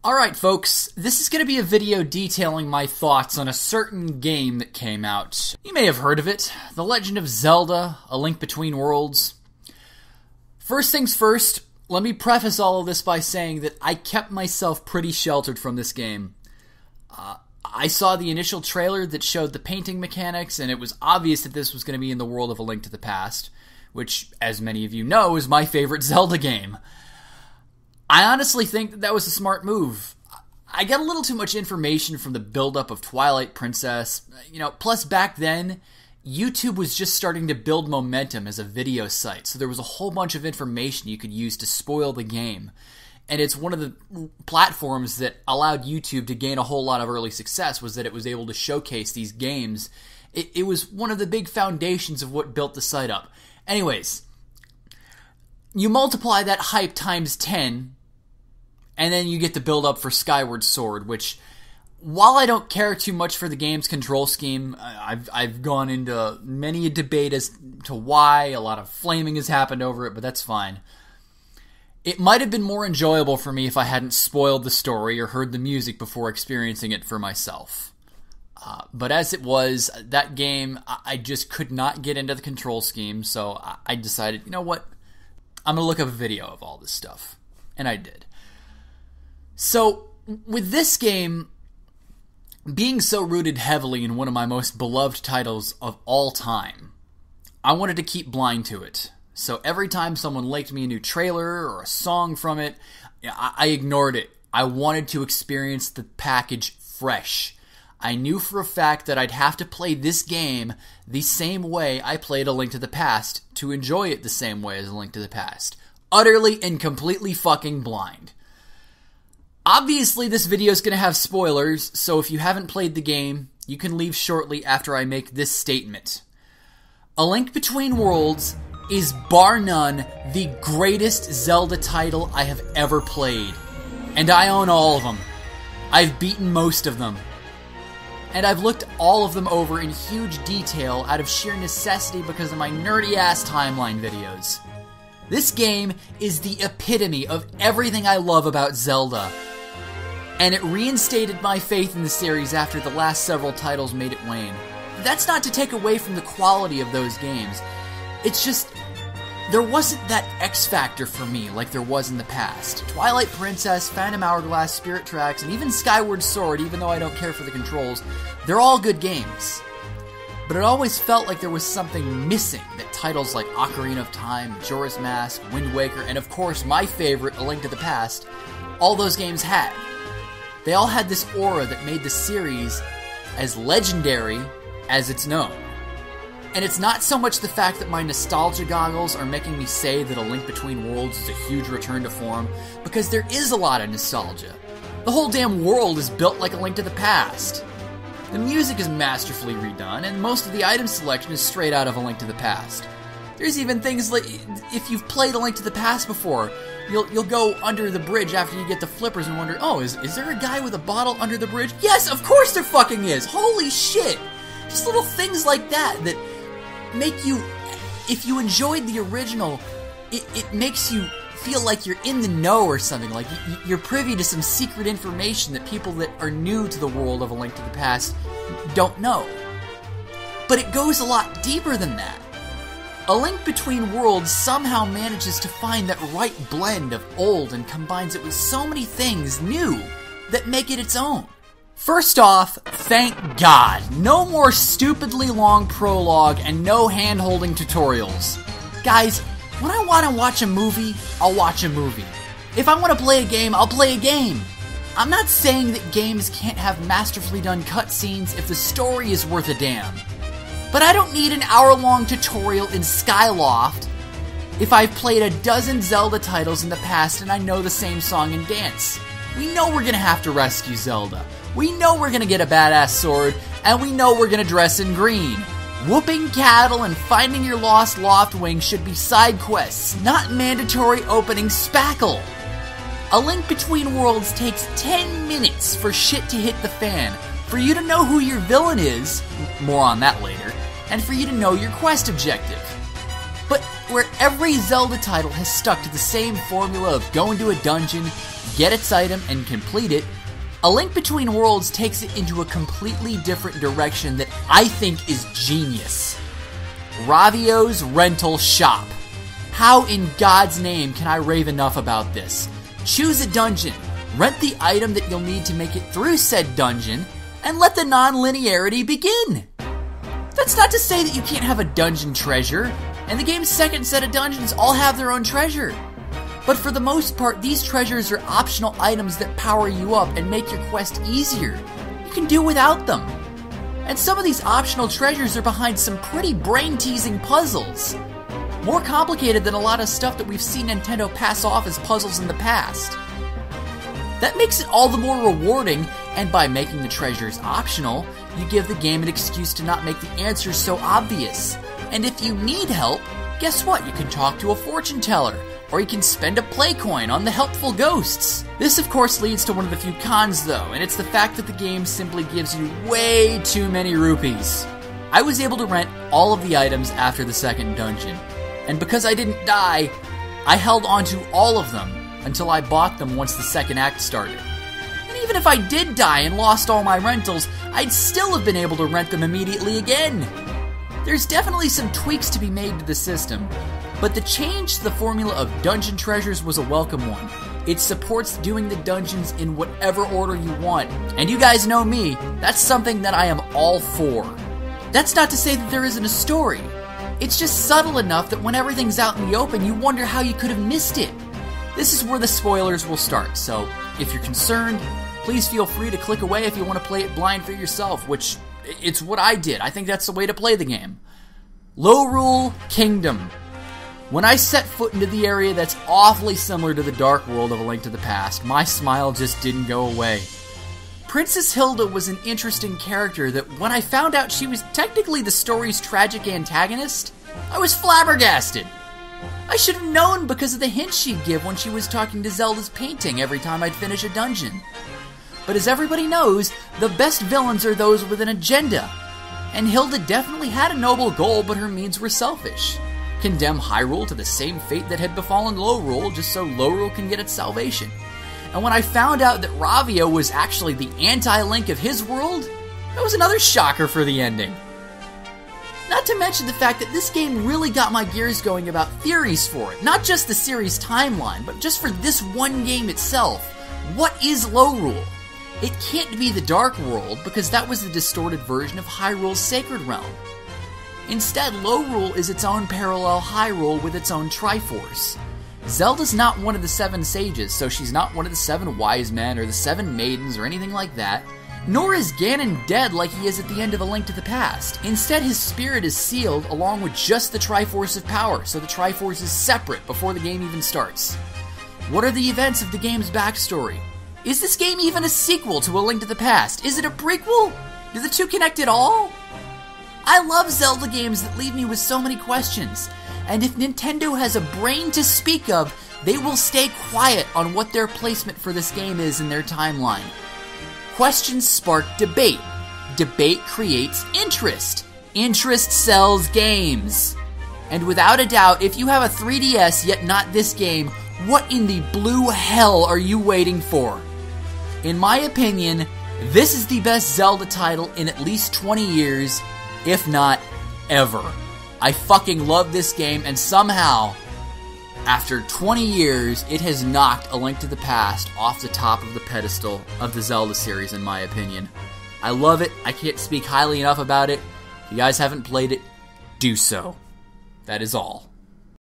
Alright folks, this is going to be a video detailing my thoughts on a certain game that came out. You may have heard of it, The Legend of Zelda, A Link Between Worlds. First things first, let me preface all of this by saying that I kept myself pretty sheltered from this game. I saw the initial trailer that showed the painting mechanics, and it was obvious that this was going to be in the world of A Link to the Past, which, as many of you know, is my favorite Zelda game. I honestly think that was a smart move. I got a little too much information from the build-up of Twilight Princess. Plus back then, YouTube was just starting to build momentum as a video site, so there was a whole bunch of information you could use to spoil the game. And it's one of the platforms that allowed YouTube to gain a whole lot of early success, was that it was able to showcase these games. It was one of the big foundations of what built the site up. Anyways, you multiply that hype times 10, and then you get the build-up for Skyward Sword, which, while I don't care too much for the game's control scheme, I've gone into many a debate as to why. A lot of flaming has happened over it, but that's fine. It might have been more enjoyable for me if I hadn't spoiled the story or heard the music before experiencing it for myself. But as it was, that game, I just could not get into the control scheme, so I decided, you know what? I'm going to look up a video of all this stuff. And I did. So, with this game being so rooted heavily in one of my most beloved titles of all time, I wanted to keep blind to it. So every time someone linked me a new trailer or a song from it, I ignored it. I wanted to experience the package fresh. I knew for a fact that I'd have to play this game the same way I played A Link to the Past to enjoy it the same way as A Link to the Past. Utterly and completely fucking blind. Obviously, this video is going to have spoilers, so if you haven't played the game, you can leave shortly after I make this statement. A Link Between Worlds is bar none the greatest Zelda title I have ever played. And I own all of them. I've beaten most of them. And I've looked all of them over in huge detail out of sheer necessity because of my nerdy-ass timeline videos. This game is the epitome of everything I love about Zelda. And it reinstated my faith in the series after the last several titles made it wane. That's not to take away from the quality of those games. It's just, there wasn't that X factor for me like there was in the past. Twilight Princess, Phantom Hourglass, Spirit Tracks, and even Skyward Sword, even though I don't care for the controls, they're all good games. But it always felt like there was something missing that titles like Ocarina of Time, Majora's Mask, Wind Waker, and of course my favorite, A Link to the Past, all those games had. They all had this aura that made the series as legendary as it's known. And it's not so much the fact that my nostalgia goggles are making me say that A Link Between Worlds is a huge return to form, because there is a lot of nostalgia. The whole damn world is built like A Link to the Past. The music is masterfully redone, and most of the item selection is straight out of A Link to the Past. There's even things like, if you've played A Link to the Past before, you'll go under the bridge after you get the flippers and wonder, oh, is there a guy with a bottle under the bridge? Yes, of course there fucking is! Holy shit! Just little things like that make you, if you enjoyed the original, it makes you feel like you're in the know or something, like you're privy to some secret information that people that are new to the world of A Link to the Past don't know. But it goes a lot deeper than that. A Link Between Worlds somehow manages to find that right blend of old and combines it with so many things new that make it its own. First off, thank God, no more stupidly long prologue and no hand-holding tutorials. Guys, when I want to watch a movie, I'll watch a movie. If I want to play a game, I'll play a game. I'm not saying that games can't have masterfully done cutscenes if the story is worth a damn. But I don't need an hour-long tutorial in Skyloft if I've played a dozen Zelda titles in the past and I know the same song and dance. We know we're gonna have to rescue Zelda. We know we're gonna get a badass sword, and we know we're gonna dress in green. Whooping cattle and finding your lost Loftwing should be side quests, not mandatory opening spackle. A Link Between Worlds takes 10 minutes for shit to hit the fan, for you to know who your villain is, more on that later, and for you to know your quest objective. But where every Zelda title has stuck to the same formula of go into a dungeon, get its item, and complete it, A Link Between Worlds takes it into a completely different direction that I think is genius. Ravio's Rental Shop. How in God's name can I rave enough about this? Choose a dungeon, rent the item that you'll need to make it through said dungeon, and let the non-linearity begin. That's not to say that you can't have a dungeon treasure, and the game's second set of dungeons all have their own treasure. But for the most part, these treasures are optional items that power you up and make your quest easier. You can do without them. And some of these optional treasures are behind some pretty brain-teasing puzzles. More complicated than a lot of stuff that we've seen Nintendo pass off as puzzles in the past. That makes it all the more rewarding, and by making the treasures optional, you give the game an excuse to not make the answers so obvious. And if you need help, guess what? You can talk to a fortune teller, or you can spend a play coin on the helpful ghosts. This of course leads to one of the few cons though, and it's the fact that the game simply gives you way too many rupees. I was able to rent all of the items after the second dungeon, and because I didn't die, I held on to all of them until I bought them once the second act started. And even if I did die and lost all my rentals, I'd still have been able to rent them immediately again. There's definitely some tweaks to be made to the system, but the change to the formula of dungeon treasures was a welcome one. It supports doing the dungeons in whatever order you want, and you guys know me, that's something that I am all for. That's not to say that there isn't a story. It's just subtle enough that when everything's out in the open, you wonder how you could have missed it. This is where the spoilers will start, so if you're concerned, please feel free to click away if you want to play it blind for yourself, which it's what I did. I think that's the way to play the game. Lorule Kingdom. When I set foot into the area that's awfully similar to the dark world of A Link to the Past, my smile just didn't go away. Princess Hilda was an interesting character that when I found out she was technically the story's tragic antagonist, I was flabbergasted. I should have known because of the hints she'd give when she was talking to Zelda's painting every time I'd finish a dungeon. But as everybody knows, the best villains are those with an agenda. And Hilda definitely had a noble goal, but her means were selfish. Condemn Hyrule to the same fate that had befallen Lorule just so Lorule can get its salvation. And when I found out that Ravio was actually the anti-Link of his world, that was another shocker for the ending. Not to mention the fact that this game really got my gears going about theories for it. Not just the series timeline, but just for this one game itself. What is Lorule? It can't be the Dark World, because that was the distorted version of Hyrule's Sacred Realm. Instead, Lorule is its own parallel Hyrule with its own Triforce. Zelda's not one of the 7 sages, so she's not one of the 7 wise men or the 7 maidens or anything like that. Nor is Ganon dead like he is at the end of A Link to the Past. Instead, his spirit is sealed along with just the Triforce of Power, so the Triforce is separate before the game even starts. What are the events of the game's backstory? Is this game even a sequel to A Link to the Past? Is it a prequel? Do the two connect at all? I love Zelda games that leave me with so many questions, and if Nintendo has a brain to speak of, they will stay quiet on what their placement for this game is in their timeline. Questions spark debate. Debate creates interest. Interest sells games. And without a doubt, if you have a 3DS yet not this game, what in the blue hell are you waiting for? In my opinion, this is the best Zelda title in at least 20 years, if not ever. I fucking love this game, and somehow, after 20 years, it has knocked A Link to the Past off the top of the pedestal of the Zelda series, in my opinion. I love it. I can't speak highly enough about it. If you guys haven't played it, do so. That is all.